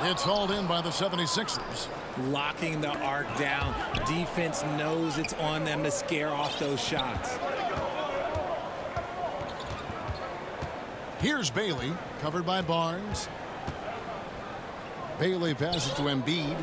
It's hauled in by the 76ers. Locking the arc down. Defense knows it's on them to scare off those shots. Here's Bailey, covered by Barnes. Bailey passes to Embiid.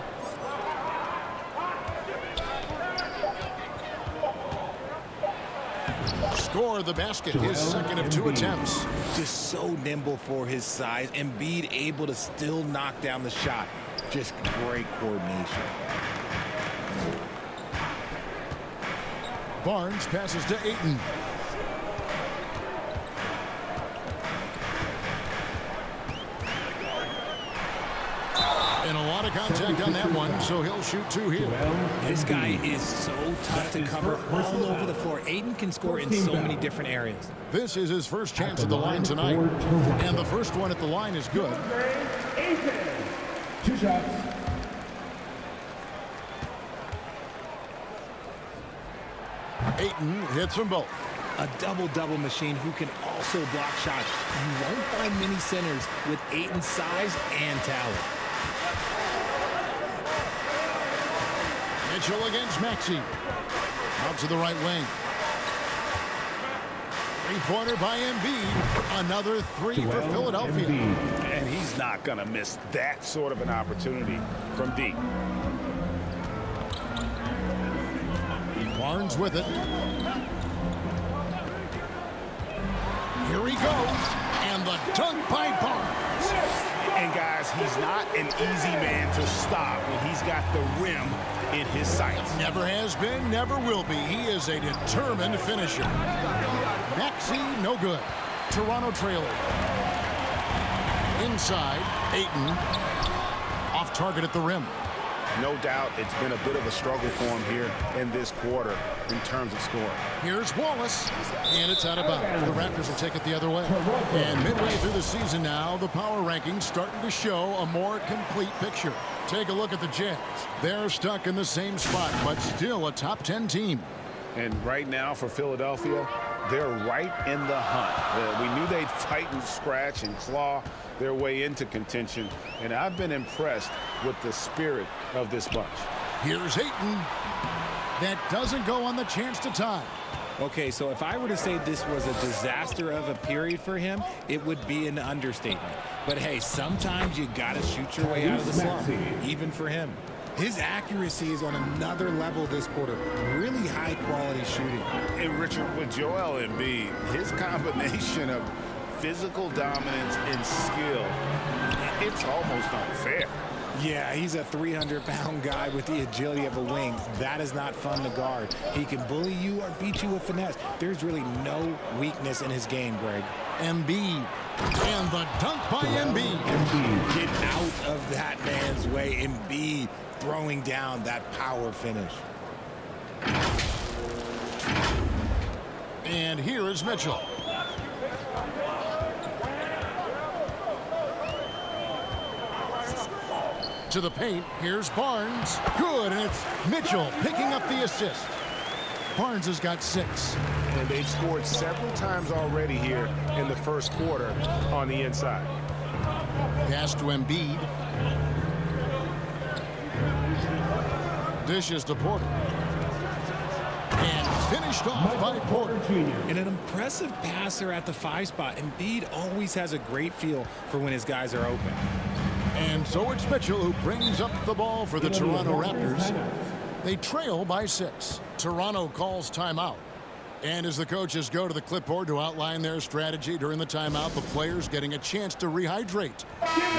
Score the basket, his second of 2 attempts. Just so nimble for his size. Embiid able to still knock down the shot. Just great coordination. Barnes passes to Ayton. And a lot of contact on that one, so he'll shoot 2 here. This guy is so tough to cover all over the floor. Ayton can score in so many different areas. This is his first chance at the line tonight. And the first one at the line is good. 2 shots. Ayton hits them both. A double-double machine who can also block shots. You won't find many centers with Ayton's size and talent. Mitchell against Maxey. Out to the right wing. Three-pointer by Embiid. Another 3 for Philadelphia. And he's not going to miss that sort of an opportunity from deep. Barnes with it. Here he goes. And the dunk by Barnes. And guys, he's not an easy man to stop when he's got the rim in his sights. Never has been, never will be. He is a determined finisher. Maxey, no good. Toronto trailing. Inside, Ayton. Off target at the rim. No doubt it's been a bit of a struggle for him here in this quarter in terms of scoring. Here's Wallace, and it's out of bounds. The Raptors will take it the other way. And midway through the season now, the power rankings starting to show a more complete picture. Take a look at the Jazz. They're stuck in the same spot, but still a top 10 team. And right now for Philadelphia, they're right in the hunt. We knew they'd fight and scratch and claw their way into contention, and I've been impressed with the spirit of this bunch. Here's Ayton. That doesn't go on the chance to tie. Okay, so if I were to say this was a disaster of a period for him, it would be an understatement. But hey, sometimes you got to shoot your way out of the slump, even for him. His accuracy is on another level this quarter. Really high-quality shooting. And Richard, with Joel Embiid, his combination of physical dominance and skill, it's almost unfair. Yeah, he's a 300-pound guy with the agility of a wing. That is not fun to guard. He can bully you or beat you with finesse. There's really no weakness in his game, Greg. Embiid. And the dunk by Embiid. Get out of that man's way. Embiid throwing down that power finish. And here is Mitchell. To the paint, here's Barnes. Good, and it's Mitchell picking up the assist. Barnes has got 6. And they've scored several times already here in the first quarter on the inside. Pass to Embiid. Dishes to Porter. And finished off by Porter. And an impressive passer at the 5 spot. Embiid always has a great feel for when his guys are open. And so it's Mitchell who brings up the ball for the Toronto Raptors. They trail by 6. Toronto calls timeout. And as the coaches go to the clipboard to outline their strategy during the timeout, the players getting a chance to rehydrate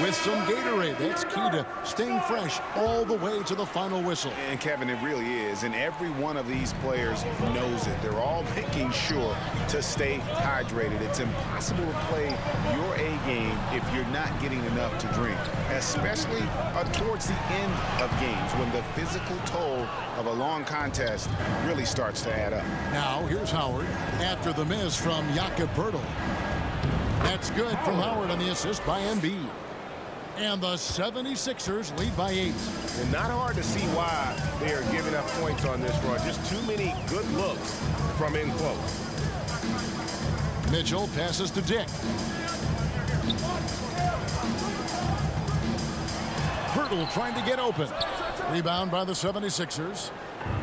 with some Gatorade. That's key to staying fresh all the way to the final whistle. And Kevin, it really is. And every one of these players knows it. They're all making sure to stay hydrated. It's impossible to play your A game if you're not getting enough to drink, especially towards the end of games when the physical toll of a long contest really starts to add up. Now here's Howard after the miss from Jakob Poeltl. That's good from Howard on the assist by Embiid. And the 76ers lead by 8. And not hard to see why they are giving up points on this run. Just too many good looks from in close. Mitchell passes to Dick. struggle trying to get open. Rebound by the 76ers.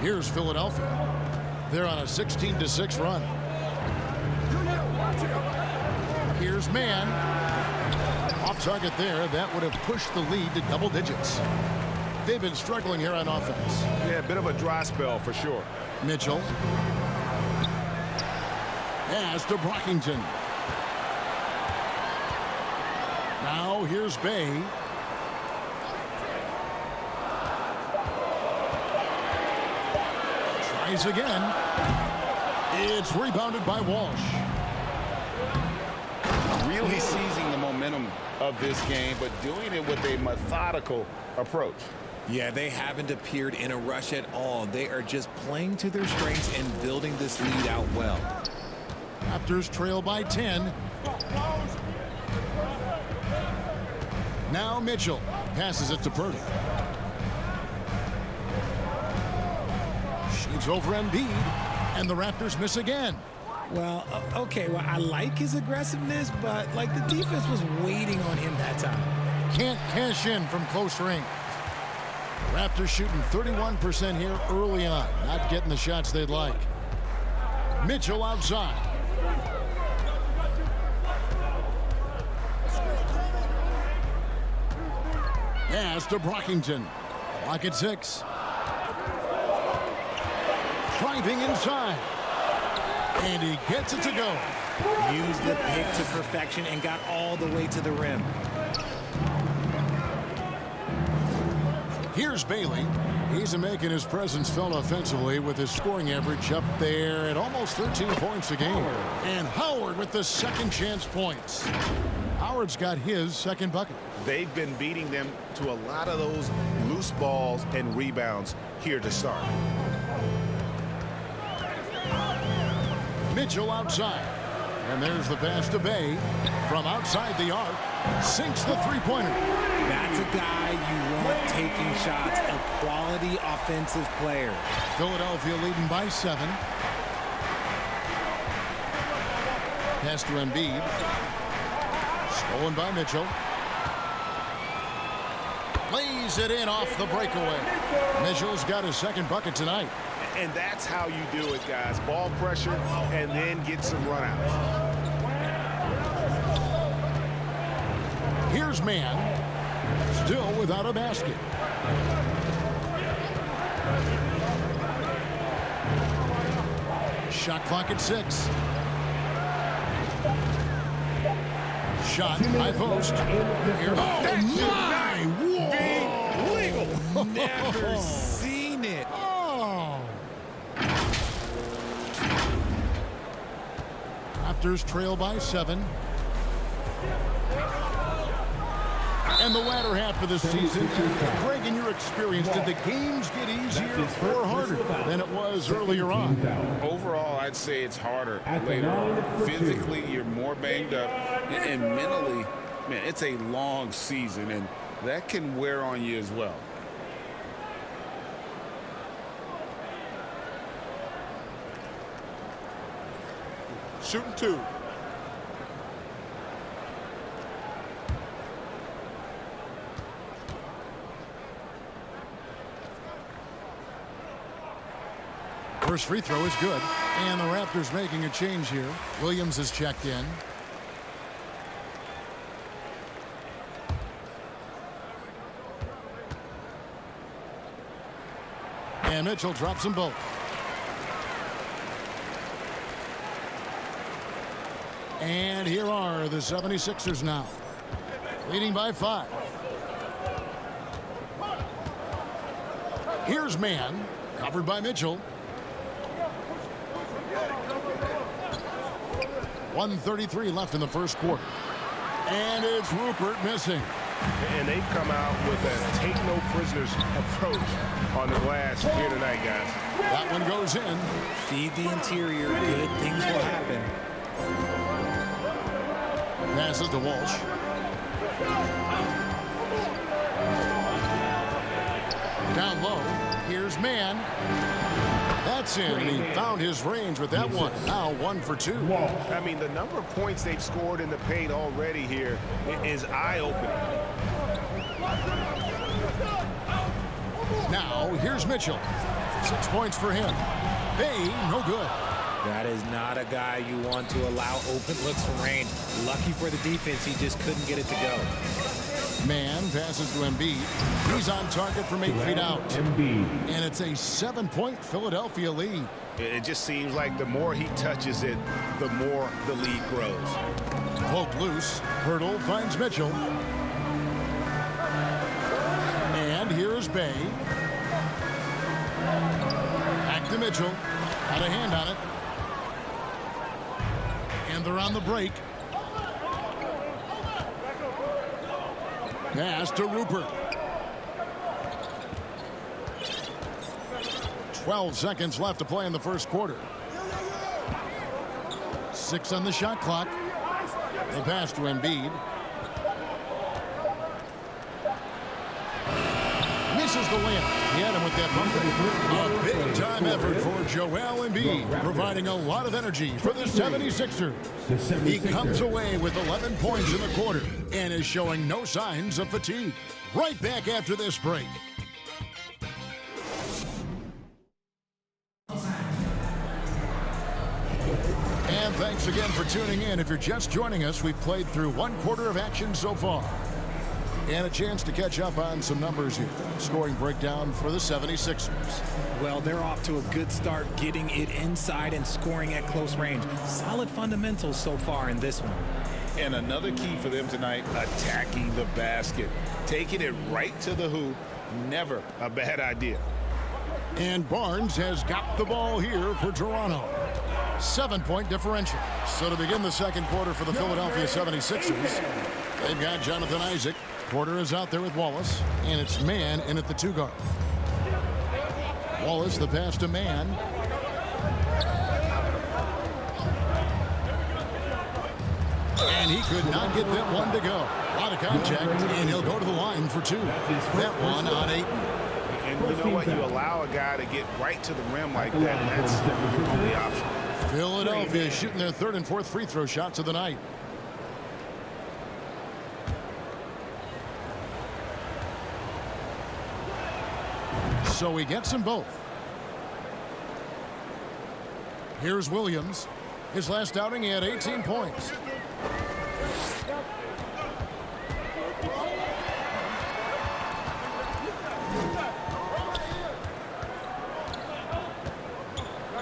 Here's Philadelphia. They're on a 16-6 run. Here's Mann. Off target there. That would have pushed the lead to double digits. They've been struggling here on offense. Yeah, a bit of a dry spell for sure. Mitchell. Pass to Brockington. Now here's Bay. Tries again. It's rebounded by Walsh. Really seizing the momentum of this game, but doing it with a methodical approach. Yeah, they haven't appeared in a rush at all. They are just playing to their strengths and building this lead out well. Raptors trail by 10. Now Mitchell passes it to Purdy. Shoots over Embiid, and the Raptors miss again. Well, okay, well, I like his aggressiveness, but like the defense was waiting on him that time. Can't cash in from close range. Raptors shooting 31% here early on. Not getting the shots they'd like. Mitchell outside. Pass to Brockington. Clock at 6. Driving inside. And he gets it to go. Used the pick to perfection and got all the way to the rim. Here's Bailey. He's making his presence felt offensively with his scoring average up there at almost 13 points a game. And Howard with the second chance points. Howard's got his second bucket. They've been beating them to a lot of those loose balls and rebounds here to start. Mitchell outside. And there's the pass to Bay. From outside the arc. Sinks the three-pointer. That's a guy you want taking shots, a quality offensive player. Philadelphia leading by 7. Pass to Embiid. Stolen by Mitchell. Lays it in off the breakaway. Mitchell's got his second bucket tonight. And that's how you do it, guys. Ball pressure and then get some runouts. Here's Mann. Still without a basket. Shot clock at 6. Shot high post. Here. Whoa! Never seen it. Oh. Raptors trail by 7. And the latter half of the season, Greg, in your experience, did the games get easier or harder than it was earlier on? Overall, I'd say it's harder later on. Physically, you're more banged up, and mentally, man, it's a long season, and that can wear on you as well. Shooting 2. First free throw is good. And the Raptors making a change here. Williams has checked in. And Mitchell drops them both. And here are the 76ers now. Leading by 5. Here's Mann. Covered by Mitchell. 1:33 left in the first quarter. And it's Rupert missing. And they've come out with a take no prisoners approach on the glass here tonight, guys. That one goes in. Feed the interior. Good things will happen. Passes to Walsh. Down low. Here's Mann. That's in, and he found his range with that one. Now 1 for 2. I mean, the number of points they've scored in the paint already here is eye-opening. go. Here's Mitchell. 6 points for him. Bay, no good. That is not a guy you want to allow open looks from range. Lucky for the defense, he just couldn't get it to go. Man passes to Embiid. He's on target from 8 feet out. And it's a 7-point Philadelphia lead. It just seems like the more he touches it, the more the lead grows. Poked loose. Hurdle finds Mitchell. And here's Bay. Back to Mitchell. Got a hand on it. And they're on the break. Pass to Rupert. 12 seconds left to play in the first quarter. 6 on the shot clock. The pass to Embiid. Misses the layup. He had him with that bumper. A big-time effort for Joel Embiid, providing a lot of energy for the 76ers. He comes away with 11 points in the quarter and is showing no signs of fatigue. Right back after this break. And thanks again for tuning in. If you're just joining us, we've played through 1 quarter of action so far. And a chance to catch up on some numbers here. Scoring breakdown for the 76ers. Well, they're off to a good start getting it inside and scoring at close range. Solid fundamentals so far in this one. And another key for them tonight, attacking the basket. Taking it right to the hoop. Never a bad idea. And Barnes has got the ball here for Toronto. 7-point differential. So to begin the second quarter for the Philadelphia 76ers, they've got Jonathan Isaac. Porter is out there with Wallace, and it's Man in at the 2 guard. Wallace, the pass to Man. And he could not get that one to go. A lot of contact, and he'll go to the line for 2. That one on Ayton. And you know what? You allow a guy to get right to the rim like that. That's your only option. Philadelphia is shooting their 3rd and 4th free throw shots of the night. So he gets them both. Here's Williams. His last outing, he had 18 points.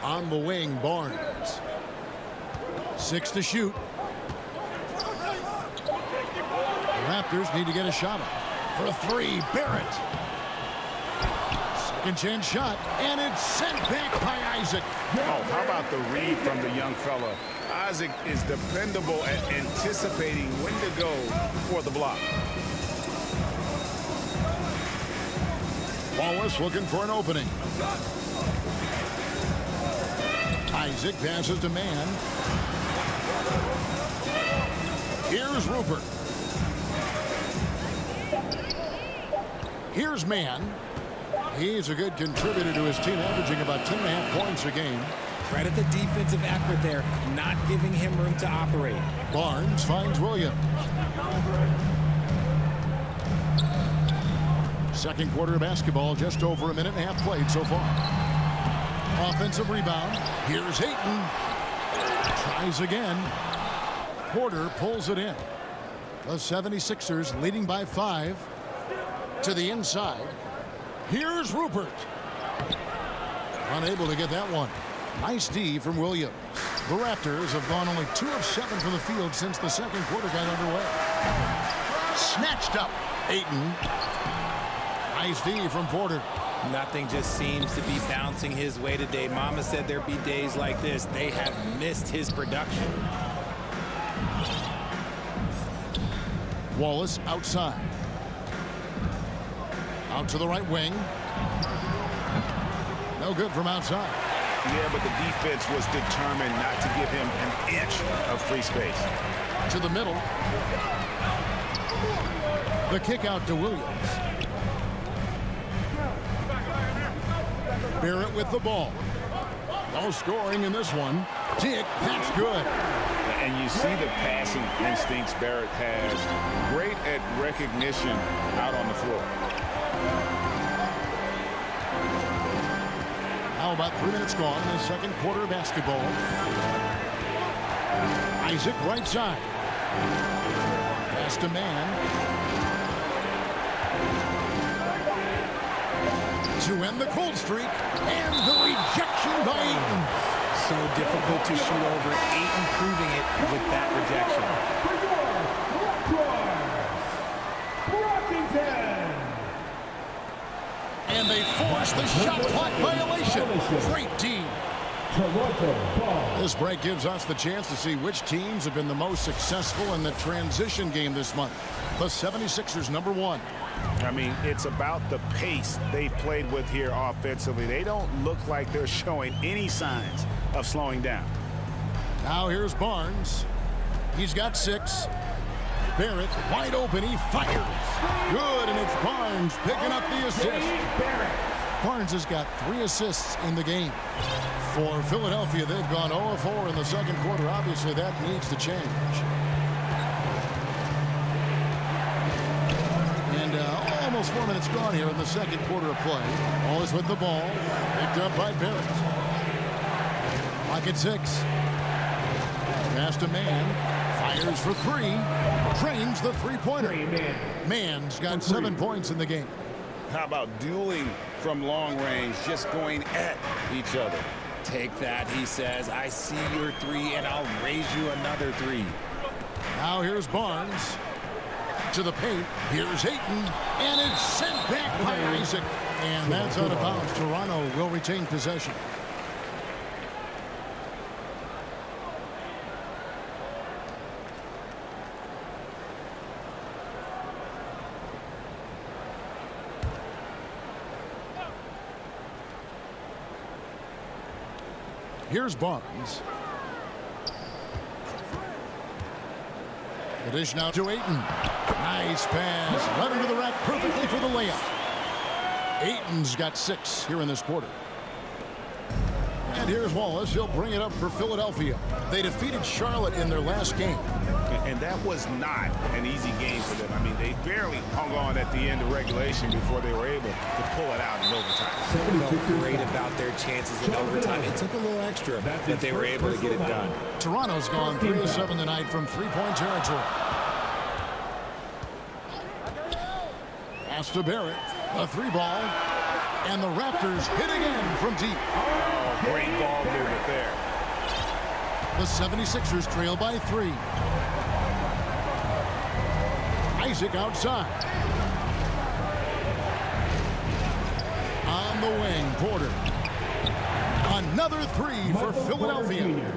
On the wing, Barnes. 6 to shoot. The Raptors need to get a shot up. For 3, Barrett. Second chance shot, and it's sent back by Isaac. Oh, how about the read from the young fella? Isaac is dependable at anticipating when to go for the block. Wallace looking for an opening. Isaac passes to Man. Here's Rupert. Here's Man. He's a good contributor to his team, averaging about 10.5 points a game. Credit the defensive effort there, not giving him room to operate. Barnes finds Williams. Second quarter of basketball, just over a minute and a half played so far. Offensive rebound. Here's Ayton. Tries again. Porter pulls it in. The 76ers leading by 5 to the inside. Here's Rupert. Unable to get that one. Nice D from Williams. The Raptors have gone only 2 of 7 from the field since the second quarter got underway. Snatched up. Ayton. Nice D from Porter. Nothing just seems to be bouncing his way today. Mama said there'd be days like this. They have missed his production. Wallace outside. Out to the right wing. No good from outside. Yeah, but the defense was determined not to give him an inch of free space. To the middle. The kick out to Williams. Barrett with the ball. No scoring in this one. Dick, that's good. And you see the passing instincts Barrett has. Great at recognition out on the floor. Now about 3 minutes gone in the second quarter of basketball. Isaac right side. Pass to man. To end the cold streak. And the rejection by Ayton. So difficult to shoot over. Ayton proving it with that rejection. And they force the shot clock violation. Great team. This break gives us the chance to see which teams have been the most successful in the transition game this month. The 76ers #1. I mean, it's about the pace they played with here offensively. They don't look like they're showing any signs of slowing down. Now here's Barnes. He's got 6. Barrett wide open. He fires. Good, and it's Barnes picking up the assist. Barnes has got 3 assists in the game. For Philadelphia, they've gone 0-4 in the second quarter. Obviously, that needs to change. And almost 4 minutes gone here in the second quarter of play. Always with the ball. Picked up by Barrett. Clock at 6. Pass to Man. Fires for 3. Trains the three-pointer. Man's got 7 points in the game. How about dueling from long range, just going at each other? Take that, he says. I see your 3, and I'll raise you another 3. Now here's Barnes. To the paint. Here's Ayton. And it's sent back by Isaac. And that's out of bounds. Toronto will retain possession. Here's Barnes. The dish now to Ayton. Nice pass. Right into the rack perfectly for the layup. Ayton's got 6 here in this quarter. And here's Wallace. He'll bring it up for Philadelphia. They defeated Charlotte in their last game. And that was not an easy game for them. I mean, they barely hung on at the end of regulation before they were able to pull it out in overtime. Felt great about their chances in overtime. It took a little extra, but they were able to get it done. Toronto's gone 3 of 7 tonight from three-point territory. Pass to Barrett. A 3-ball. And the Raptors hit again from deep. Oh, great ball movement there. The 76ers trail by 3. Isaac outside. On the wing, Porter. Another 3 for Philadelphia.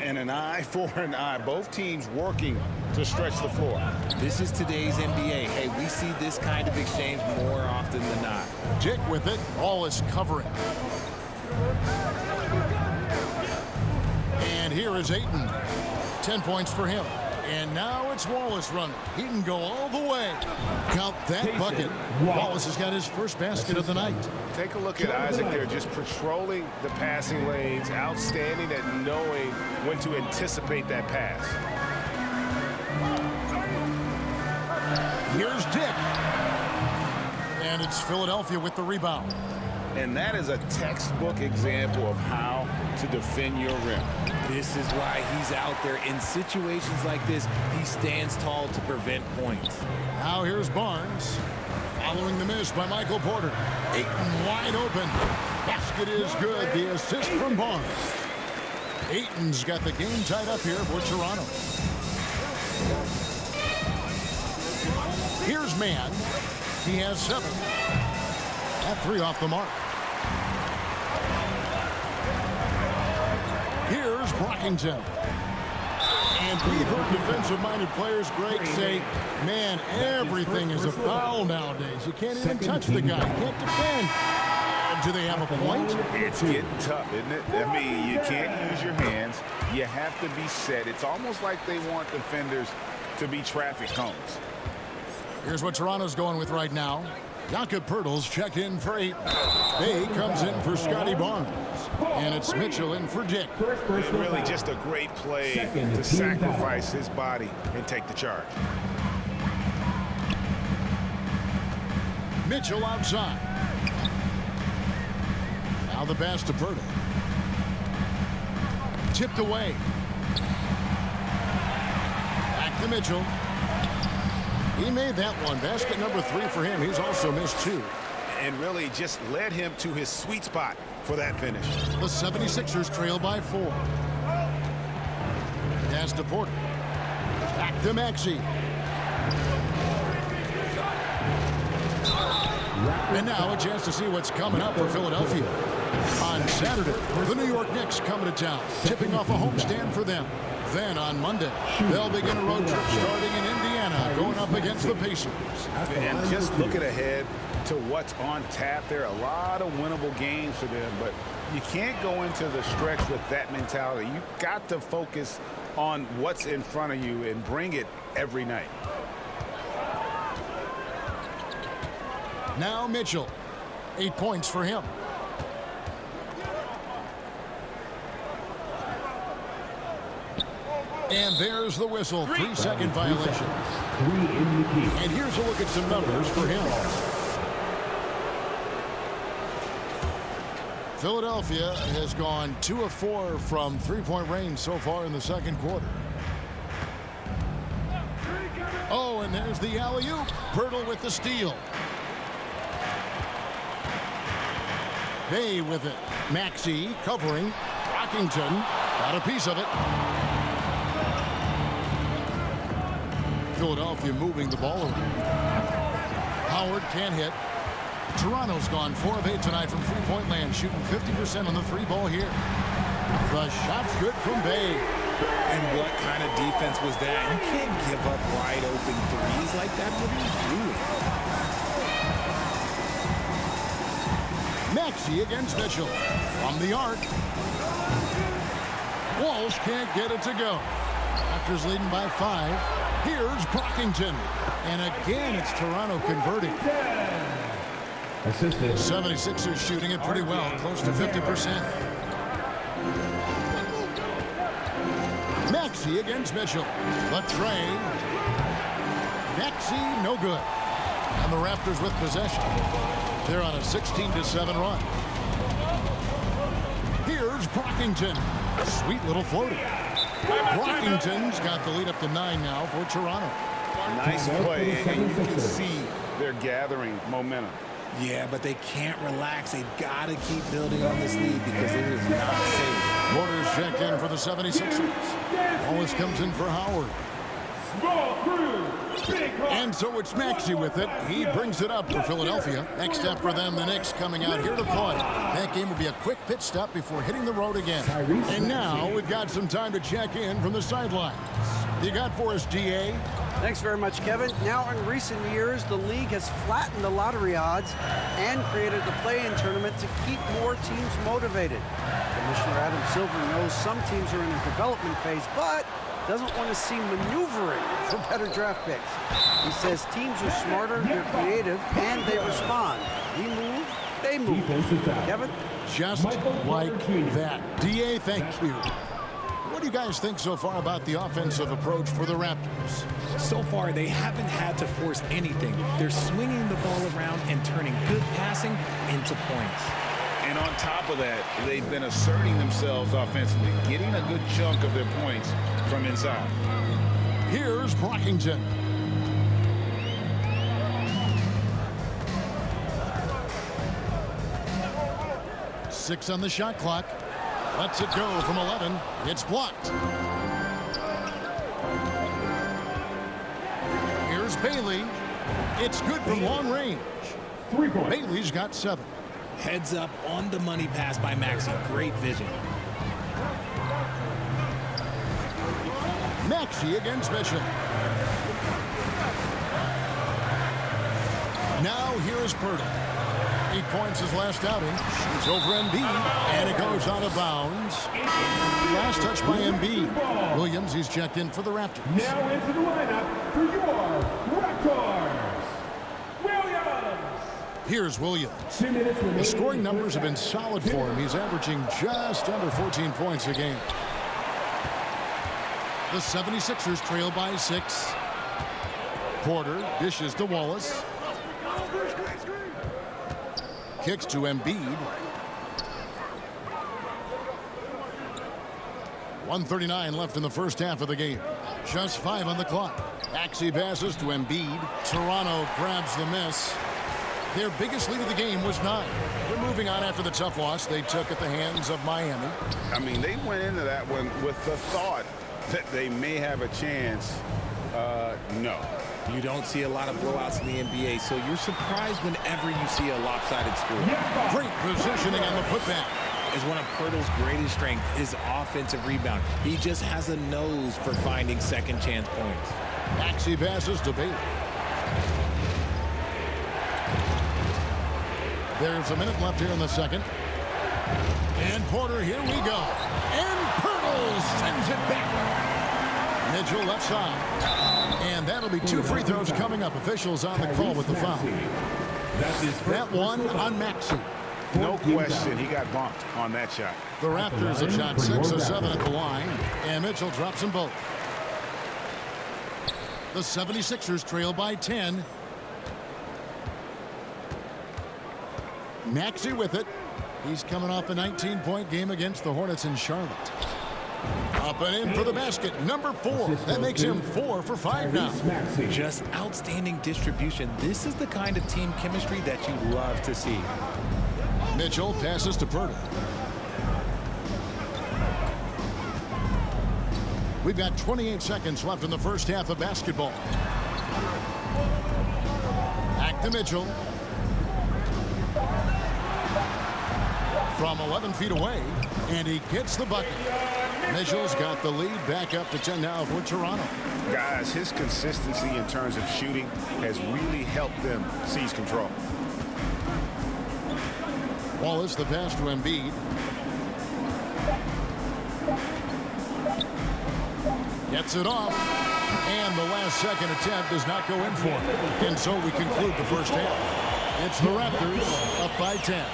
And an eye for an eye. Both teams working to stretch the floor. This is today's NBA. Hey, we see this kind of exchange more often than not. Dick with it. Wallace covering. And here is Ayton. 10 points for him. And now it's Wallace running. He can go all the way. Count that bucket. Wallace has got his first basket of the night. Take a look at Isaac there, just patrolling the passing lanes, outstanding at knowing when to anticipate that pass. Here's Dick. And it's Philadelphia with the rebound. And that is a textbook example of how to defend your rim. This is why he's out there. In situations like this, he stands tall to prevent points. Now here's Barnes. Following the miss by Michael Porter. Ayton wide open. Basket is good. The assist from Barnes. Ayton's got the game tied up here for Toronto. Here's Mann. He has 7. That 3 off the mark. Here's Brockington. And we've heard defensive-minded players, Greg, say, man, everything is a foul nowadays. You can't even touch the guy. You can't defend. Do they have a point? It's getting tough, isn't it? I mean, you can't use your hands. You have to be set. It's almost like they want defenders to be traffic cones. Here's what Toronto's going with right now. Jakob Poeltl's checked in for 8. Bay comes in for Scotty Barnes. And it's Mitchell in for Dick. It's really just a great play to sacrifice his body and take the charge. Mitchell outside. Now Now the pass to Purtle. Tipped away. Back to Mitchell. He made that one. Basket number 3 for him. He's also missed 2. And really just led him to his sweet spot for that finish. The 76ers trail by 4. Pass to Porter. Back to Maxey. And now a chance to see what's coming up for Philadelphia. On Saturday, the New York Knicks coming to town, tipping off a homestand for them. Then on Monday, they'll begin a road trip starting in Indiana, going up against the Pacers. And just looking ahead to what's on tap, there are a lot of winnable games for them, but you can't go into the stretch with that mentality. You've got to focus on what's in front of you and bring it every night. Now Mitchell, 8 points for him. And there's the whistle, 3-second violation. And here's a look at some numbers for him. Philadelphia has gone 2 of 4 from three-point range so far in the second quarter. Oh, and there's the alley-oop. Purtle with the steal. Bay with it. Maxey covering. Rockington got a piece of it. Philadelphia moving the ball around. Howard can't hit. Toronto's gone 4 of 8 tonight from three-point land, shooting 50% on the 3-ball here. The shot's good from Bay. And what kind of defense was that? You can't give up wide open threes like that. What are you doing? Maxey against Mitchell. From the arc. Walsh can't get it to go. Raptors leading by 5. Here's Brockington. And again, it's Toronto converting. 76ers shooting it pretty well, close to 50%. Maxey against Mitchell. The tray. Maxey, no good. And the Raptors with possession. They're on a 16-7 run. Here's Brockington. Sweet little floater. Brockington's got the lead up to 9 now for Toronto. Nice play, and you can see they're gathering momentum. Yeah, but they can't relax. They've got to keep building on this lead because it is not safe. Waters checked in for the 76ers. Wallace comes in for Howard. And so it's Maxey with it. He brings it up for Philadelphia. Next step for them, the Knicks coming out here to play. That game will be a quick pit stop before hitting the road again. And now we've got some time to check in from the sidelines. You got for us, DA? Thanks very much, Kevin. Now, in recent years, the league has flattened the lottery odds and created the play-in tournament to keep more teams motivated. Commissioner Adam Silver knows some teams are in a development phase, but doesn't want to see maneuvering for better draft picks. He says teams are smarter, they're creative, and they respond. We move, they move. Kevin? Just like that. DA, thank you. What do you guys think so far about the offensive approach for the Raptors? So far, they haven't had to force anything. They're swinging the ball around and turning good passing into points. And on top of that, they've been asserting themselves offensively, getting a good chunk of their points from inside. Here's Brockington. Six on the shot clock. Lets it go from 11. It's blocked. Here's Bailey. It's good from long range. Bailey's got 7. Heads up on the money pass by Maxey. Great vision. Maxey against Mitchell. Now here's Purtle. 8 points his last outing. Shoots over Embiid, and it goes out of bounds. Last touch by Embiid. Williams, he's checked in for the Raptors. Now into the lineup for your Raptors, Williams. Here's Williams. 2 minutes remaining. The scoring numbers have been solid for him. He's averaging just under 14 points a game. The 76ers trail by 6. Porter dishes to Wallace. Kicks to Embiid. 1:39 left in the first half of the game. Just 5 on the clock. Maxey passes to Embiid. Toronto grabs the miss. Their biggest lead of the game was 9. They're moving on after the tough loss they took at the hands of Miami. I mean, they went into that one with the thought that they may have a chance. No. You don't see a lot of blowouts in the NBA, so you're surprised whenever you see a lopsided score. Great positioning on the putback. Is one of Poeltl's greatest strengths is offensive rebound. He just has a nose for finding second chance points. Maxey passes to Bailey. There's a minute left here in the second. And Porter, here we go. And Poeltl sends it back. Mitchell left side. And that'll be 2 free throws coming up. Officials on the call with the foul. That one on Maxey. No question, he got bumped on that shot. The Raptors have shot 6 of 7 at the line, and Mitchell drops them both. The 76ers trail by 10. Maxey with it. He's coming off a 19-point game against the Hornets in Charlotte. Up and in for the basket, number 4. That makes him 4 for 5 now. Just outstanding distribution. This is the kind of team chemistry that you love to see. Mitchell passes to Poeltl. We've got 28 seconds left in the first half of basketball. Back to Mitchell. From 11 feet away, and he gets the bucket. Mitchell's got the lead back up to 10 now for Toronto. Guys, his consistency in terms of shooting has really helped them seize control. Wallace the pass to Embiid. Gets it off. And the last second attempt does not go in for him. And so we conclude the first half. It's the Raptors up by 10.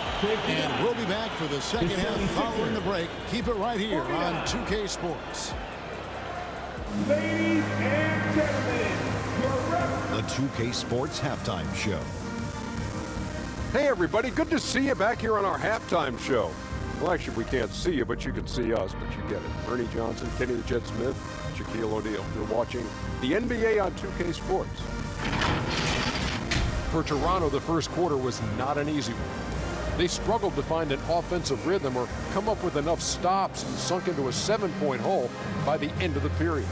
And we'll be back for the second half following the break. Keep it right here on 2K Sports. Ladies and gentlemen, your The 2K Sports Halftime Show. Hey everybody, good to see you back here on our halftime show. Well, actually, we can't see you, but you can see us, but you get it. Ernie Johnson, Kenny the Jet Smith, Shaquille O'Neal. You're watching the NBA on 2K Sports. For Toronto, the first quarter was not an easy one. They struggled to find an offensive rhythm or come up with enough stops and sunk into a 7-point hole by the end of the period.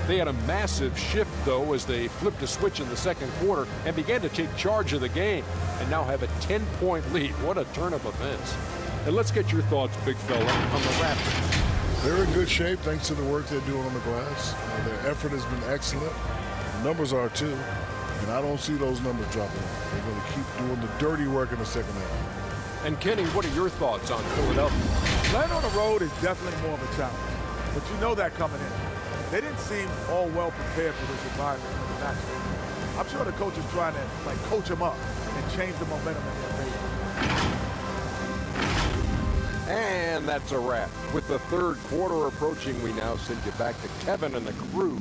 They had a massive shift, though, as they flipped a switch in the second quarter and began to take charge of the game and now have a 10-point lead. What a turn of events. And let's get your thoughts, big fella, on the Raptors. They're in good shape thanks to the work they're doing on the glass. Their effort has been excellent. The numbers are too. And I don't see those numbers dropping off. They're going to keep doing the dirty work in the second half. And Kenny, what are your thoughts on Philadelphia? Playing on the road is definitely more of a challenge. But you know that coming in. They didn't seem all well prepared for this environment in the match. I'm sure the coach is trying to coach them up and change the momentum in their favor. And that's a wrap. With the third quarter approaching, we now send you back to Kevin and the crew.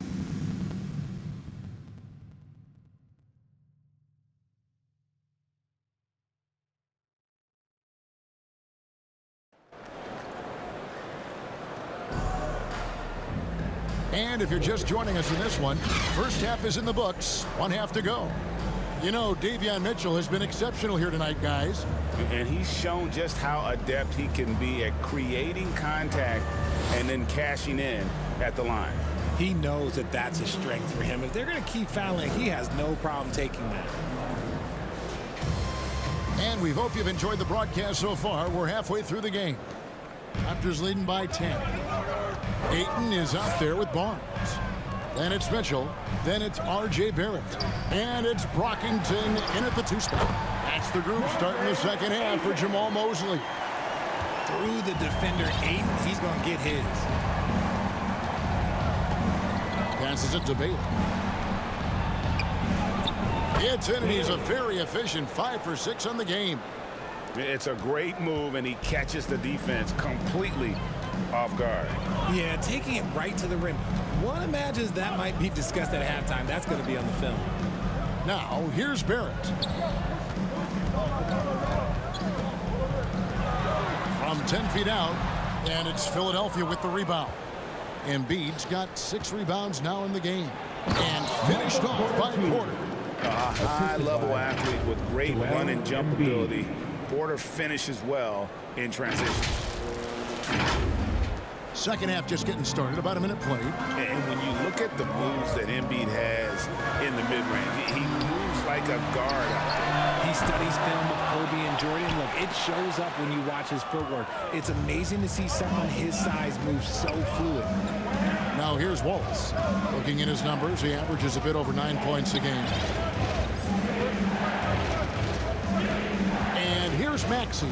And if you're just joining us in this one, first half is in the books. 1 half to go. You know, Davion Mitchell has been exceptional here tonight, guys. And he's shown just how adept he can be at creating contact and then cashing in at the line. He knows that that's a strength for him. If they're going to keep fouling, he has no problem taking that. And we hope you've enjoyed the broadcast so far. We're halfway through the game. Raptors leading by 10. Ayton is out there with Barnes. Then it's Mitchell. Then it's R.J. Barrett. And it's Brockington in at the 2 spot. That's the group starting the second half for Jamal Mosley. Through the defender, Ayton, he's going to get his. Passes it to Bailey. It's in, and he's a very efficient 5 for 6 on the game. It's a great move, and he catches the defense completely off guard. Yeah, taking it right to the rim. One imagines that might be discussed at halftime. That's going to be on the film. Now, here's Barrett. From 10 feet out, and it's Philadelphia with the rebound. Embiid's got 6 rebounds now in the game. And finished off by Porter. A high-level athlete with great run and jump ability. Porter finishes well in transition. Second half just getting started, about a minute played. And when you look at the moves that Embiid has in the mid-range, he moves like a guard out there. He studies film of Kobe and Jordan. Look, it shows up when you watch his footwork. It's amazing to see someone his size move so fluid. Now here's Wallace. Looking at his numbers, he averages a bit over 9 points a game. And here's Maxey.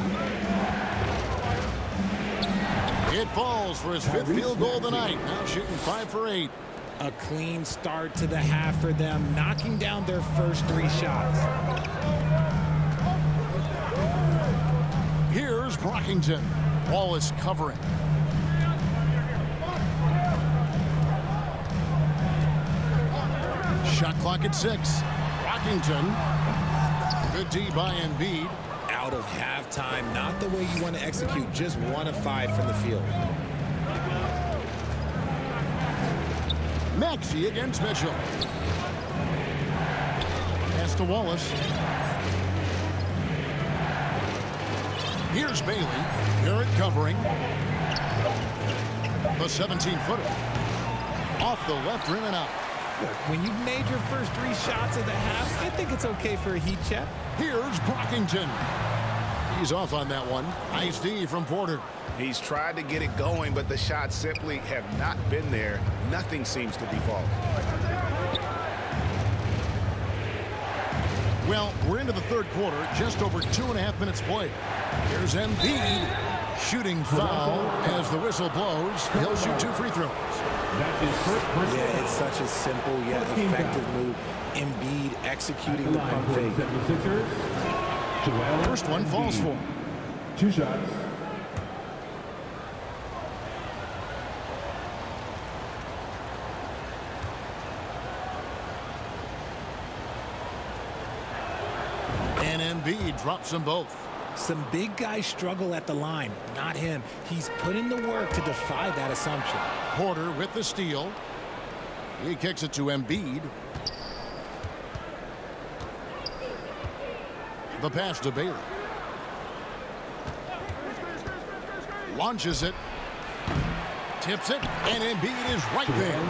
It falls for his 5th field goal of the night. Now shooting 5 for 8. A clean start to the half for them, knocking down their first 3 shots. Here's Brockington. Wallace covering. Shot clock at 6. Brockington. Good D by Embiid. Out of halftime, not the way you want to execute, just 1 of 5 from the field. Maxey against Mitchell. Pass to Wallace. Here's Bailey. Garrett covering. The 17-footer. Off the left rim and out. When you've made your first 3 shots of the half, I think it's okay for a heat check. Here's Brockington. He's off on that one. Nice D from Porter. He's tried to get it going, but the shots simply have not been there. Nothing seems to be falling. Well, we're into the third quarter, just over 2.5 minutes played. Here's Embiid. Shooting foul as the whistle blows. He'll shoot 2 free throws. Yeah, it's such a simple yet effective move. Embiid executing the pump fake. First one falls for him. 2 shots. And Embiid drops them both. Some big guys struggle at the line, not him. He's put in the work to defy that assumption. Porter with the steal. He kicks it to Embiid. The pass to Bailey. Launches it. Tips it. And Embiid is right there.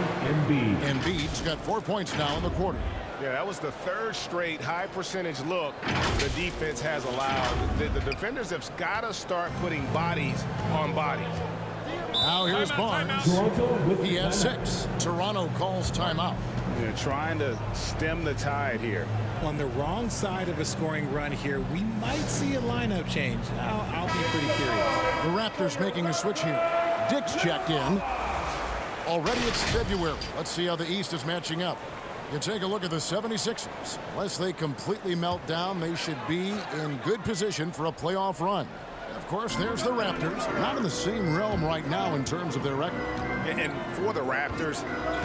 Embiid's got 4 points now in the quarter. Yeah, that was the 3rd straight high percentage look the defense has allowed. The defenders have got to start putting bodies on bodies. Now here's Barnes. He has 6. Toronto calls timeout. They're trying to stem the tide here. On the wrong side of a scoring run here, we might see a lineup change. I'll be pretty curious. The Raptors making a switch here. Dick's checked in. Already it's February. Let's see how the East is matching up. You take a look at the 76ers. Unless they completely melt down, they should be in good position for a playoff run. And of course, there's the Raptors. Not in the same realm right now in terms of their record. And for the Raptors,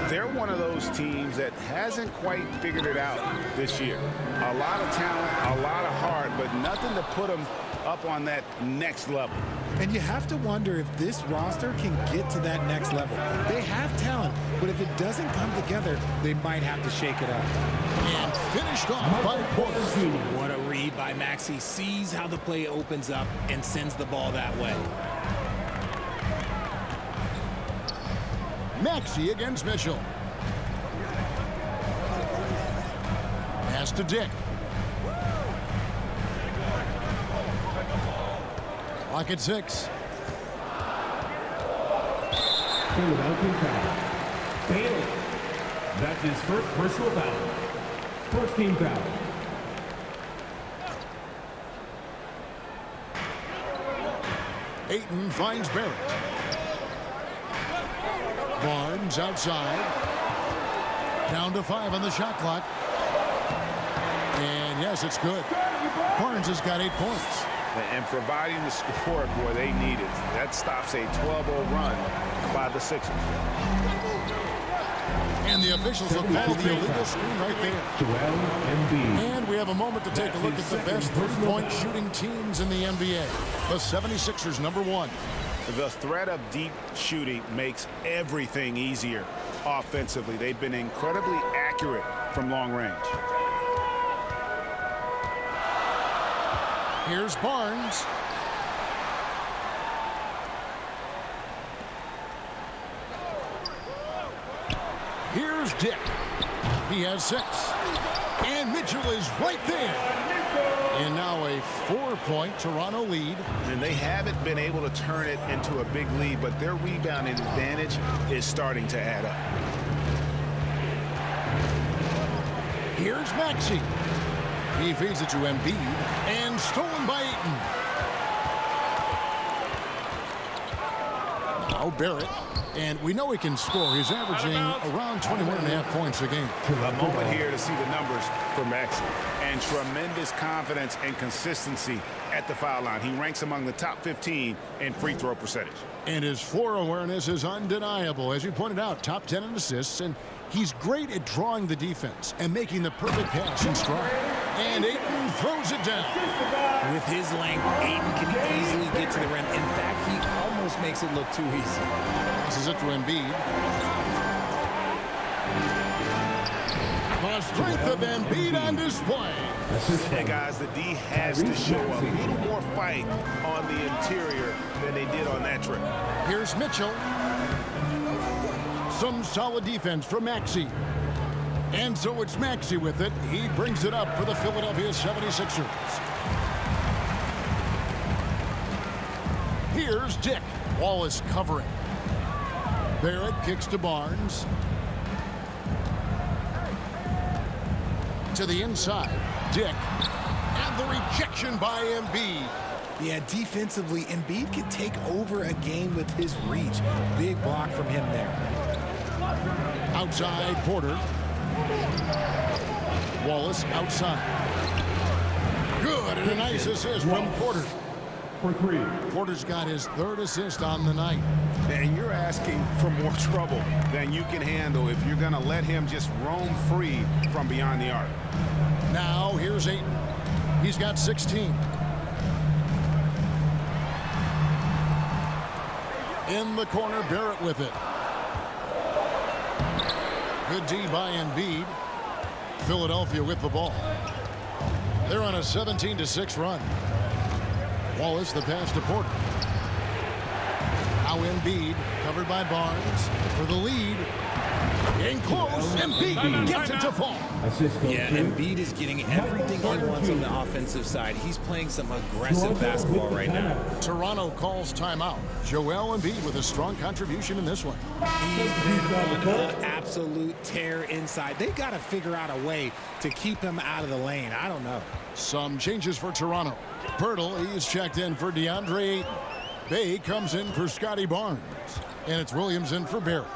they're one of those teams that hasn't quite figured it out this year. A lot of talent, a lot of heart, but nothing to put them up on that next level. And you have to wonder if this roster can get to that next level. They have talent, but if it doesn't come together, they might have to shake it up. And finished off by Porter. What a read by Maxey. Sees how the play opens up and sends the ball that way. Maxey against Mitchell. Pass to Dick. Clock at 6. Philadelphia foul. Bailey. That's his first personal foul. First team foul. Ayton finds Barrett. Barnes outside. Down to 5 on the shot clock. And yes, it's good. Barnes has got 8 points. And providing the support, boy, they need it. That stops a 12-0 run by the Sixers. And the officials have called the illegal screen right there. And we have a moment to take a look at the best 3-point shooting teams in the NBA. The 76ers, number 1. The threat of deep shooting makes everything easier offensively. They've been incredibly accurate from long range. Here's Barnes. Here's Dick. He has 6. And Mitchell is right there. And now a 4-point Toronto lead. And they haven't been able to turn it into a big lead, but their rebounding advantage is starting to add up. Here's Maxey. He feeds it to Embiid. And stolen by Ayton. Now Barrett. And we know he can score. He's averaging around 21.5 points a game. A moment here to see the numbers for Maxey. And tremendous confidence and consistency at the foul line. He ranks among the top 15 in free throw percentage. And his floor awareness is undeniable. As you pointed out, top 10 in assists. And he's great at drawing the defense and making the perfect pass in stride. And Ayton throws it down. With his length, Ayton can easily get to the rim. In fact, he almost makes it look too easy. Passes it to Embiid. The strength of Embiid on display. And guys, the D has to show a little more fight on the interior than they did on that trip. Here's Mitchell. Some solid defense from Maxey. And so it's Maxey with it. He brings it up for the Philadelphia 76ers. Here's Dick. Wallace covering. Barrett kicks to Barnes. To the inside. Dick. And the rejection by Embiid. Yeah, defensively, Embiid can take over a game with his reach. Big block from him there. Outside, Porter. Wallace outside. Good, and a nice assist from Porter. For 3. Porter's got his 3rd assist on the night. And you're asking for more trouble than you can handle if you're going to let him just roam free from beyond the arc. Now, here's Ayton. He's got 16. In the corner, Barrett with it. Good D by Embiid. Philadelphia with the ball. They're on a 17-6 run. Wallace, the pass to Porter. Now Embiid, covered by Barnes for the lead. In close, Embiid gets it to fall. Yeah, Embiid is getting everything he wants on the offensive side. He's playing some aggressive basketball right now. Toronto calls timeout. Joel Embiid with a strong contribution in this one. He's been on an absolute tear inside. They've got to figure out a way to keep him out of the lane. I don't know. Some changes for Toronto. Pirtle, he's checked in for DeAndre Ayton. Bay comes in for Scotty Barnes. And it's Williams in for Barrett.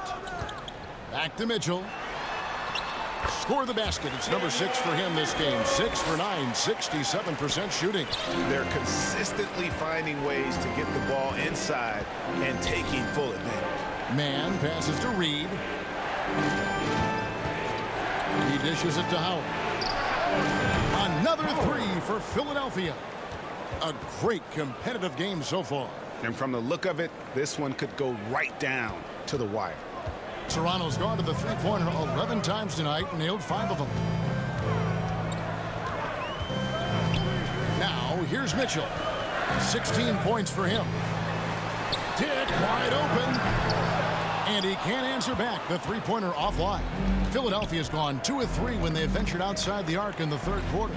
Back to Mitchell. Score the basket. It's number 6 for him this game. 6 for 9, 67% shooting. They're consistently finding ways to get the ball inside and taking full advantage. Man passes to Reed. He dishes it to Howard. Another 3 for Philadelphia. A great competitive game so far. And from the look of it, this one could go right down to the wire. Toronto's gone to the three-pointer 11 times tonight and nailed 5 of them. Now, here's Mitchell. 16 points for him. Dick wide open. And he can't answer back. The three-pointer offline. Philadelphia's gone 2 of 3 when they ventured outside the arc in the 3rd quarter.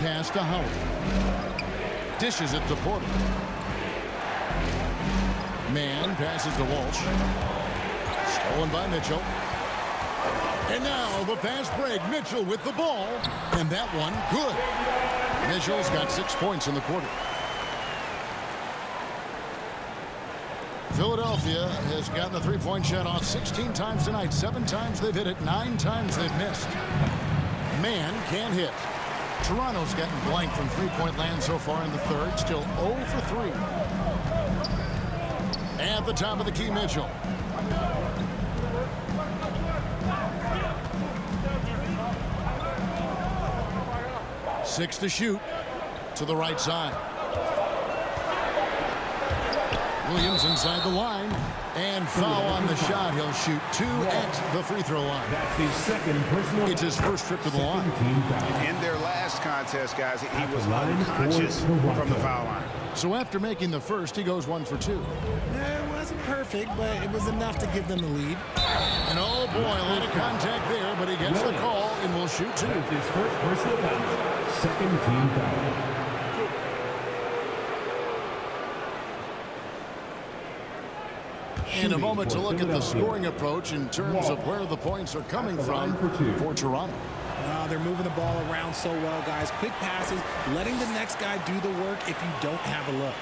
Pass to Howard. Dishes it to Porter. Man passes to Walsh. Stolen by Mitchell. And now the fast break. Mitchell with the ball. And that one, good. Mitchell's got 6 points in the quarter. Philadelphia has gotten the three-point shot off 16 times tonight. 7 times they've hit it. 9 times they've missed. Man can't hit. Toronto's gotten blank from three-point land so far in the 3rd. Still 0 for 3. At the top of the key, Mitchell. Six to shoot. To the right side. Williams inside the line. And foul on the shot. He'll shoot 2 at the free throw line. That's his second personal. It's his first trip to the line. In their last contest, guys, he was unconscious from the foul line. So after making the first, he goes 1 for 2. It wasn't perfect, but it was enough to give them the lead. And oh boy, a lot of contact there, but he gets the call and will shoot 2. That's his first personal foul. Second team foul. And a moment to look at the scoring approach in terms of where the points are coming from for Toronto. They're moving the ball around so well, guys. Quick passes, letting the next guy do the work if you don't have a look.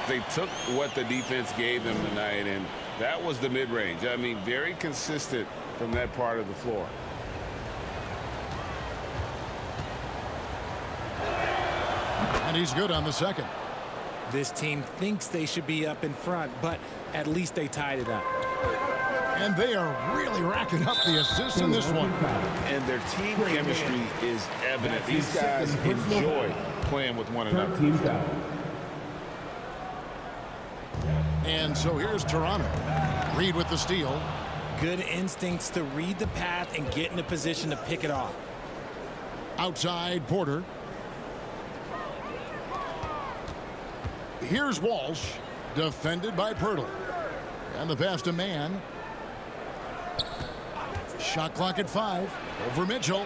They took what the defense gave them tonight, and that was the mid-range. I mean, very consistent from that part of the floor. And he's good on the second. This team thinks they should be up in front, but at least they tied it up. And they are really racking up the assists in this one. And their team chemistry is evident. These guys enjoy playing with one another. And so here's Toronto. Reed with the steal. Good instincts to read the path and get in a position to pick it off. Outside Porter. Here's Walsh, defended by Pirtle. And the pass to Mann. Shot clock at 5. Over Mitchell.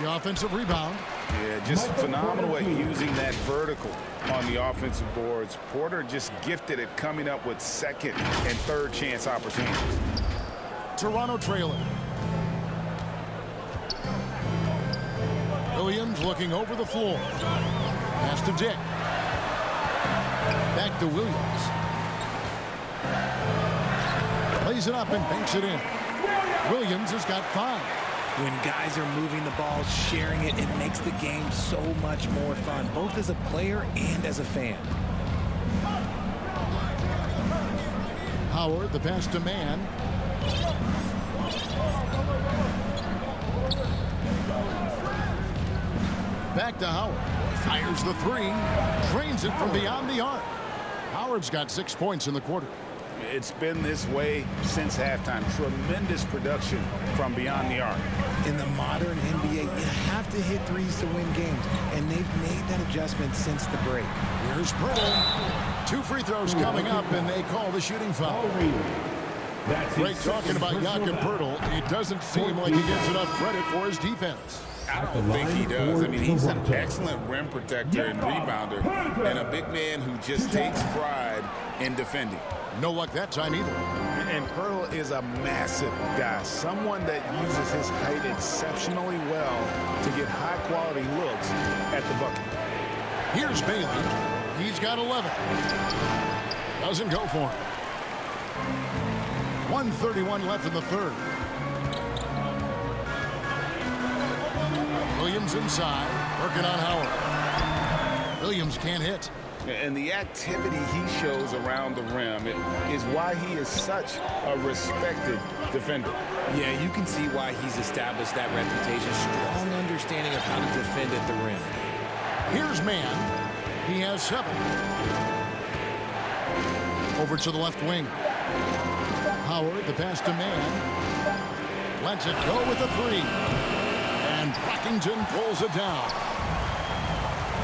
The offensive rebound. Yeah, just phenomenal at using that vertical on the offensive boards. Porter just gifted at coming up with second and third chance opportunities. Toronto trailing. Williams looking over the floor. Pass to Dick. Back to Williams. Lays it up and banks it in. Williams has got 5. When guys are moving the ball, sharing it, it makes the game so much more fun, both as a player and as a fan. Howard, the pass to Mann. Back to Howard. Fires the 3. Drains it from beyond the arc. Howard's got 6 points in the quarter. It's been this way since halftime. Tremendous production from beyond the arc. In the modern NBA, you have to hit threes to win games, and they've made that adjustment since the break. Here's Pirtle. 2 free throws coming up, and they call the shooting foul. Great talking about Jakob Pirtle. It doesn't seem like he gets enough credit for his defense. I don't think he does. I mean, he's an excellent rim protector and rebounder, and a big man who just takes pride in defending. No luck that time either. And Pirtle is a massive guy, someone that uses his height exceptionally well to get high-quality looks at the bucket. Here's Bailey. He's got 11. Doesn't go for him. 1:31 left in the third. Williams inside, working on Howard. Williams can't hit. And the activity he shows around the rim is why he is such a respected defender. Yeah, you can see why he's established that reputation. Strong understanding of how to defend at the rim. Here's Mann. He has 7. Over to the left wing. Howard, the pass to Mann. Lets it go with a 3. And Brockington pulls it down.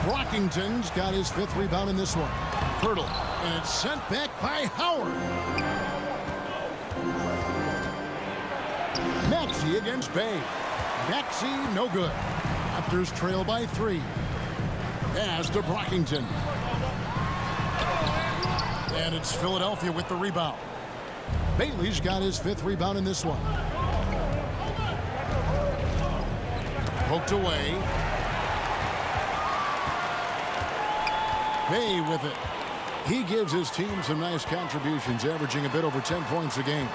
Brockington's got his 5th rebound in this one. Pirtle, and it's sent back by Howard. Maxey against Bay. Maxey, no good. Raptors trail by 3. Pass to Brockington. And it's Philadelphia with the rebound. Bailey's got his 5th rebound in this one. Poked away. Bay with it. He gives his team some nice contributions, averaging a bit over 10 points a game.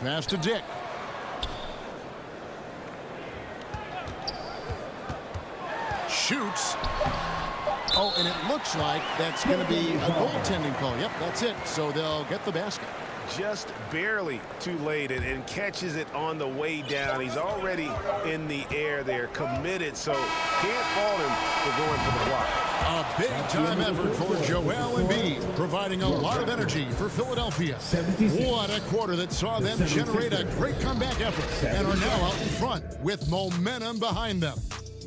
Pass to Dick. Shoots. Oh, and it looks like that's going to be a goaltending call. Yep, that's it. So they'll get the basket. Just barely too late and catches it on the way down. He's already in the air there, committed, so can't fault him for going for the block. A big-time effort for Joel Embiid, providing a lot of energy for Philadelphia. What a quarter that saw them generate a great comeback effort and are now out in front with momentum behind them.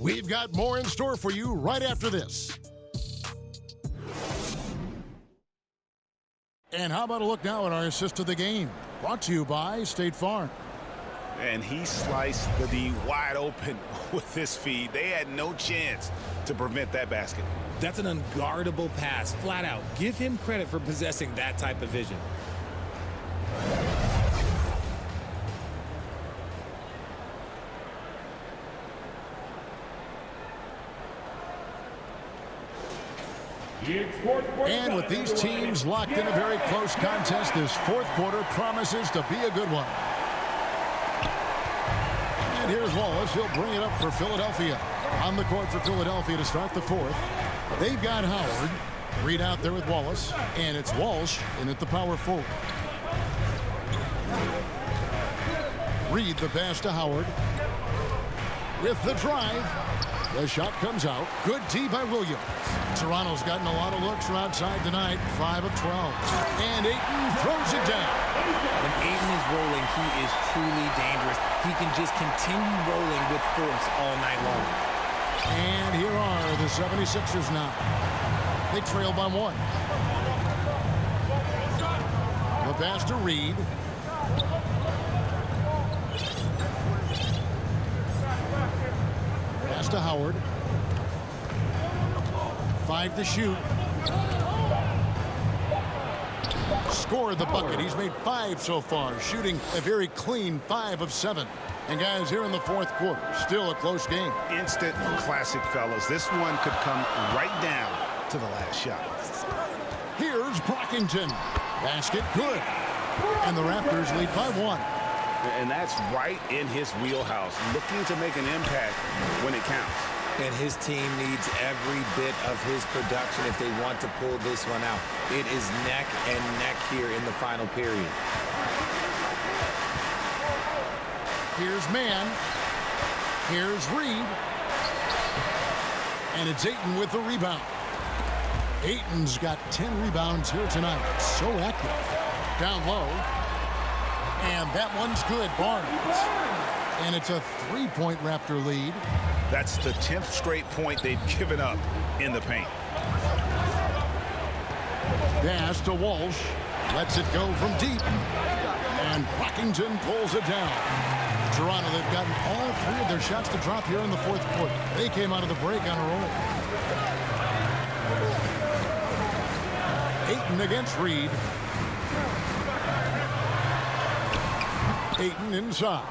We've got more in store for you right after this. And how about a look now at our assist of the game? Brought to you by State Farm. And he sliced the D wide open with his feed. They had no chance to prevent that basket. That's an unguardable pass, flat out. Give him credit for possessing that type of vision. And with these teams locked in a very close contest, this fourth quarter promises to be a good one. And here's Wallace. He'll bring it up for Philadelphia. On the court for Philadelphia to start the fourth. They've got Howard. Reed out there with Wallace. And it's Walsh in at the power forward. Reed the pass to Howard. With the drive. The shot comes out. Good D by Williams. Toronto's gotten a lot of looks from outside tonight. 5 of 12. And Ayton throws it down. When Ayton is rolling, he is truly dangerous. He can just continue rolling with force all night long. And here are the 76ers now. They trail by 1. The pass to Reed. Pass to Howard. 5 to shoot. Scored the bucket. He's made 5 so far, shooting a very clean 5 of 7. And guys, here in the fourth quarter, still a close game. Instant classic, fellas. This one could come right down to the last shot. Here's Brockington. Basket good. And the Raptors lead by 1. And that's right in his wheelhouse, looking to make an impact when it counts. And his team needs every bit of his production if they want to pull this one out. It is neck and neck here in the final period. Here's Mann. Here's Reed. And it's Ayton with the rebound. Ayton's got 10 rebounds here tonight. So active. Down low. And that one's good. Barnes. And it's a 3-point Raptor lead. That's the 10th straight point they've given up in the paint. Pass to Walsh. Lets it go from deep. And Brockington pulls it down. Toronto, they've gotten all 3 of their shots to drop here in the fourth quarter. They came out of the break on a roll. Ayton against Reed. Ayton inside.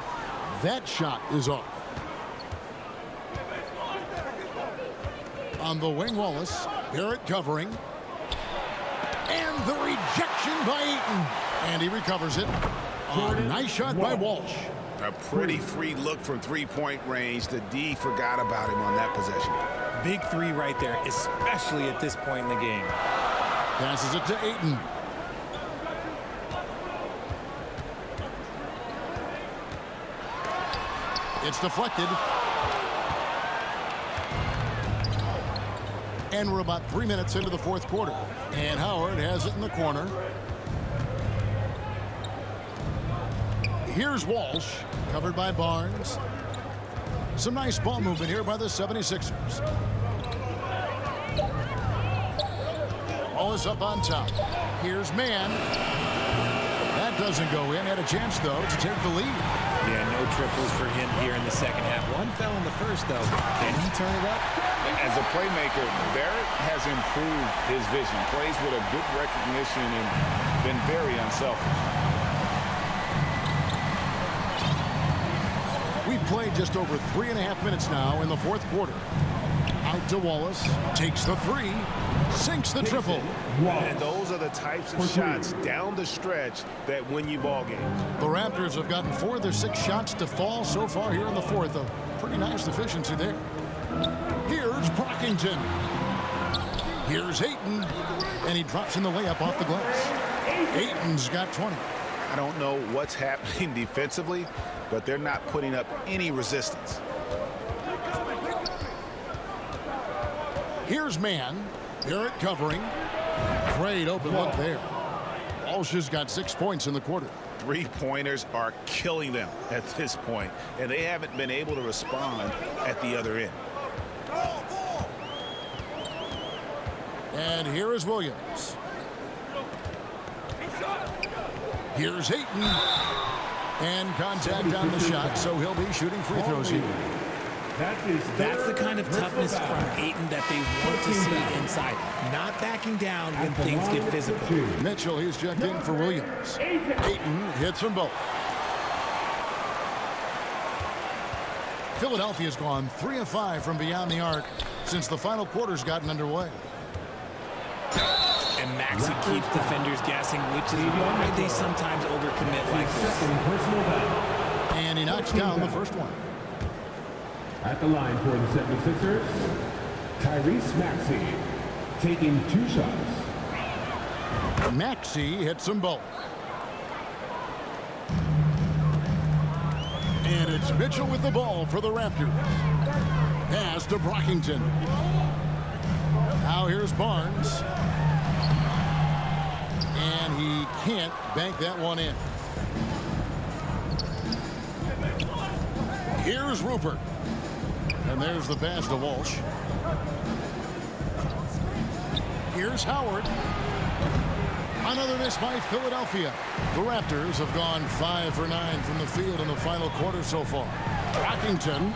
That shot is off. On the wing, Wallace. Barrett covering. And the rejection by Ayton. And he recovers it. A nice shot by Walsh. A pretty free look from three-point range. The D forgot about him on that possession. Big 3 right there, especially at this point in the game. Passes it to Ayton. It's deflected. And we're about 3 minutes into the fourth quarter. And Howard has it in the corner. Here's Walsh, covered by Barnes. Some nice ball movement here by the 76ers. Ball is up on top. Here's Mann. That doesn't go in. Had a chance, though, to take the lead. Yeah, no triples for him here in the second half. One fell in the first, though. Can he turn it up? As a playmaker, Barrett has improved his vision. Plays with a good recognition and been very unselfish. We've played just over 3.5 minutes now in the fourth quarter. Out to Wallace. Takes the 3. Sinks the triple. And those are the types of shots down the stretch that win you ball games. The Raptors have gotten 4 of their 6 shots to fall so far here in the fourth. A pretty nice efficiency there. Here's Brockington. Here's Ayton. And he drops in the layup off the glass. Ayton's got 20. I don't know what's happening defensively, but they're not putting up any resistance. Here's man. Barrett covering. Great open look there. Walsh has got 6 points in the quarter. Three-pointers are killing them at this point, and they haven't been able to respond at the other end. And here is Williams. Here's Hayton. And contact on the shot, so he'll be shooting free throws here. That's the kind of toughness from Ayton that they want to see inside. Not backing down when things get physical. Mitchell, he's checked in for Williams. Ayton hits them both. Philadelphia's gone 3 of 5 from beyond the arc since the final quarter's gotten underway. And Maxey keeps defenders guessing, which is why they sometimes overcommit like this. And he knocks down the first one. At the line for the 76ers, Tyrese Maxey taking 2 shots. Maxey hits them both. And it's Mitchell with the ball for the Raptors. Pass to Brockington. Now here's Barnes. And he can't bank that one in. Here's Rupert. And there's the pass to Walsh. Here's Howard. Another miss by Philadelphia. The Raptors have gone 5 for 9 from the field in the final quarter so far. Brockington.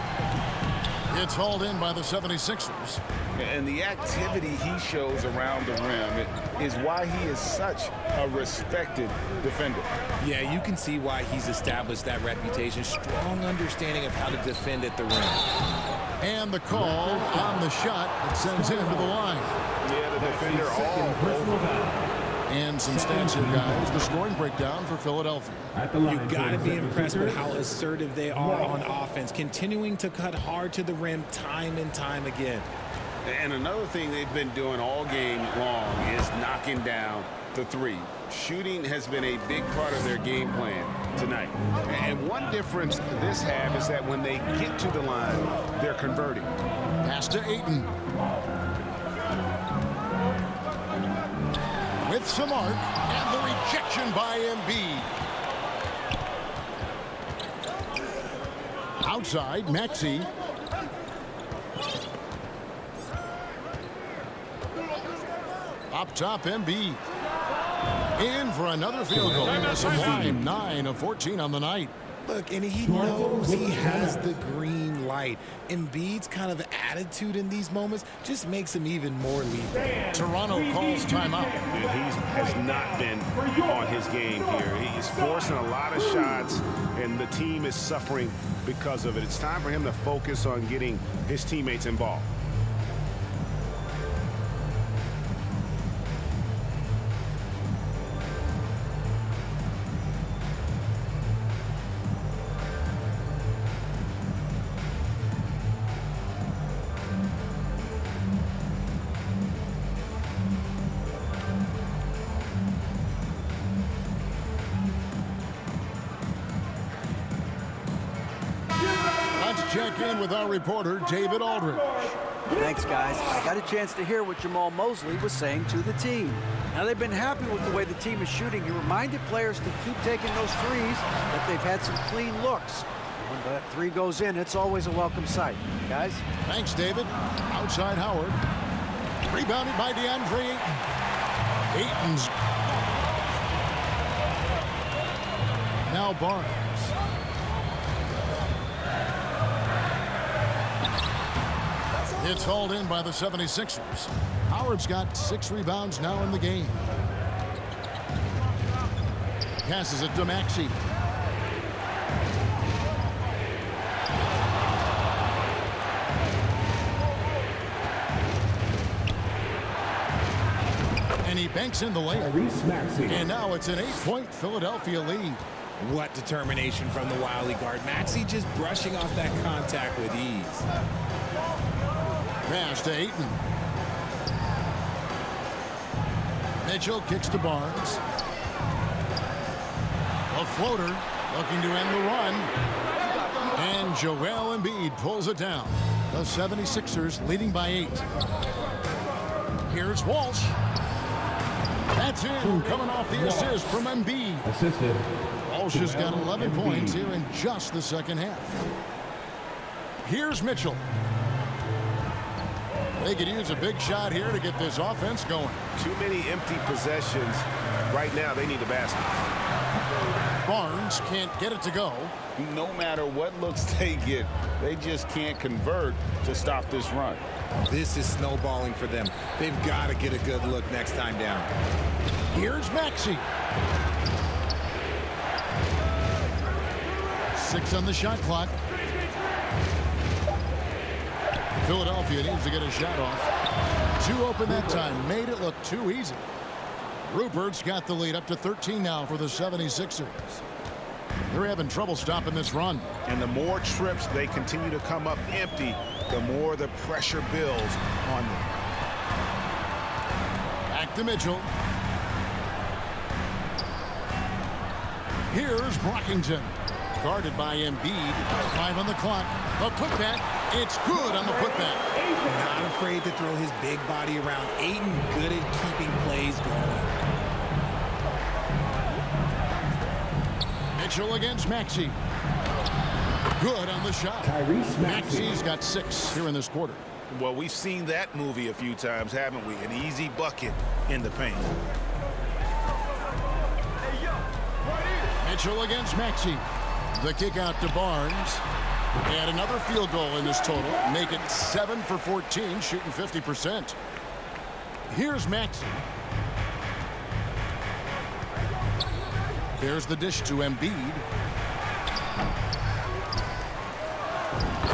It's hauled in by the 76ers. And the activity he shows around the rim is why he is such a respected defender. Yeah, you can see why he's established that reputation. Strong understanding of how to defend at the rim. And the call on the shot that sends him to the line. Yeah, the defender all over. And some stats here, guys. The scoring breakdown for Philadelphia. You've got to be impressed with how assertive they are on offense, continuing to cut hard to the rim time and time again. And another thing they've been doing all game long is knocking down the three. Shooting has been a big part of their game plan tonight. And one difference this half is that when they get to the line, they're converting. Pass to Ayton. With some arc, and the rejection by Embiid. Outside, Maxey. Up top, Embiid. In for another field goal. Sublime, 9 of 14 on the night. Look, and he knows he has the green light. Embiid's kind of attitude in these moments just makes him even more lethal. Toronto calls timeout. And he has not been on his game here. He's forcing a lot of shots, and the team is suffering because of it. It's time for him to focus on getting his teammates involved. Check in with our reporter, David Aldridge. Thanks, guys. I got a chance to hear what Jamal Mosley was saying to the team. Now, they've been happy with the way the team is shooting. He reminded players to keep taking those threes, that they've had some clean looks. When that three goes in, it's always a welcome sight. Guys? Thanks, David. Outside Howard. Rebounded by DeAndre Ayton. Ayton's. Now Barnes. It's hauled in by the 76ers. Howard's got 6 rebounds now in the game. Passes it to Maxey. And he banks in the layup. And now it's an 8-point Philadelphia lead. What determination from the wily guard. Maxey just brushing off that contact with ease. Pass to Ayton. Mitchell kicks to Barnes. A floater looking to end the run. And Joel Embiid pulls it down. The 76ers leading by 8. Here's Walsh. That's in, coming off the assist from Embiid. Assisted. Walsh has got 11 points here in just the second half. Here's Mitchell. They could use a big shot here to get this offense going. Too many empty possessions. Right now, they need a basket. Barnes can't get it to go. No matter what looks they get, they just can't convert to stop this run. This is snowballing for them. They've got to get a good look next time down. Here's Maxey. 6 on the shot clock. Philadelphia needs to get a shot off. 2 open that time. Made it look too easy. Rupert's got the lead up to 13 now for the 76ers. They're having trouble stopping this run. And the more trips they continue to come up empty, the more the pressure builds on them. Back to Mitchell. Here's Brockington. Guarded by Embiid. 5 on the clock. The putback. It's good on the putback. Not afraid to throw his big body around. Ayton good at keeping plays going. Mitchell against Maxey. Good on the shot. Tyrese Maxey. Maxey's got 6 here in this quarter. Well, we've seen that movie a few times, haven't we? An easy bucket in the paint. Mitchell against Maxey. The kick out to Barnes. And another field goal in this total. Make it 7 for 14, shooting 50%. Here's Maxey. There's the dish to Embiid.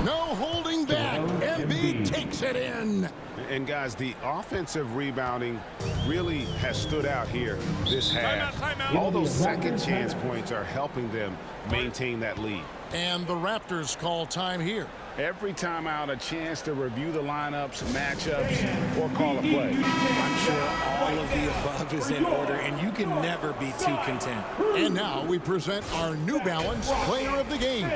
No holding back. Embiid takes it in. And guys, the offensive rebounding really has stood out here this half. All those second chance points are helping them maintain that lead. And the Raptors call time here. Every time out, a chance to review the lineups, matchups, or call a play. I'm sure all of the above is in order, and you can never be too content. And now we present our New Balance player of the game,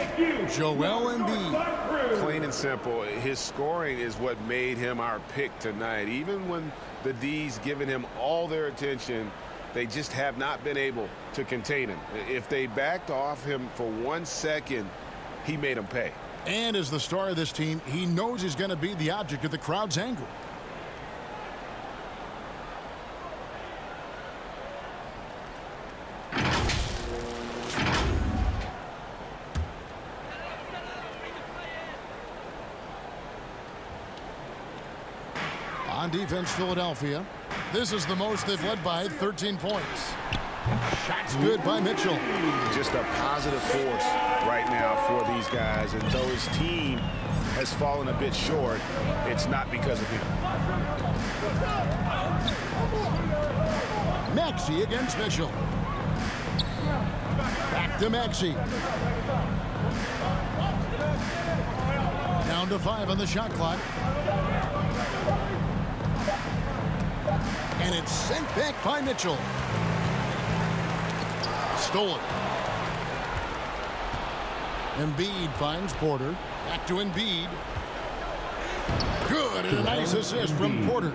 Joel Embiid. Plain and simple, his scoring is what made him our pick tonight. Even when the D's giving him all their attention, they just have not been able to contain him. If they backed off him for 1 second, he made them pay. And as the star of this team, he knows he's going to be the object of the crowd's anger. On defense, Philadelphia. This is the most they've led by 13 points. Shots good by Mitchell. Just a positive force right now for these guys. And though his team has fallen a bit short, it's not because of him. Maxey against Mitchell. Back to Maxey. Down to 5 on the shot clock. And it's sent back by Mitchell. Stolen. Embiid finds Porter. Back to Embiid. Good, and a nice assist from Porter.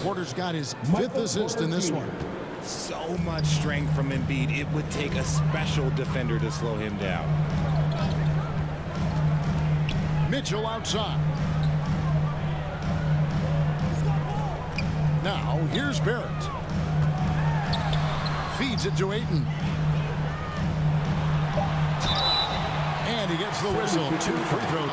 Porter's got his 5th assist in this one. So much strength from Embiid. It would take a special defender to slow him down. Mitchell outside. Now, here's Barrett. Feeds it to Ayton. And he gets the whistle. 2 free throws.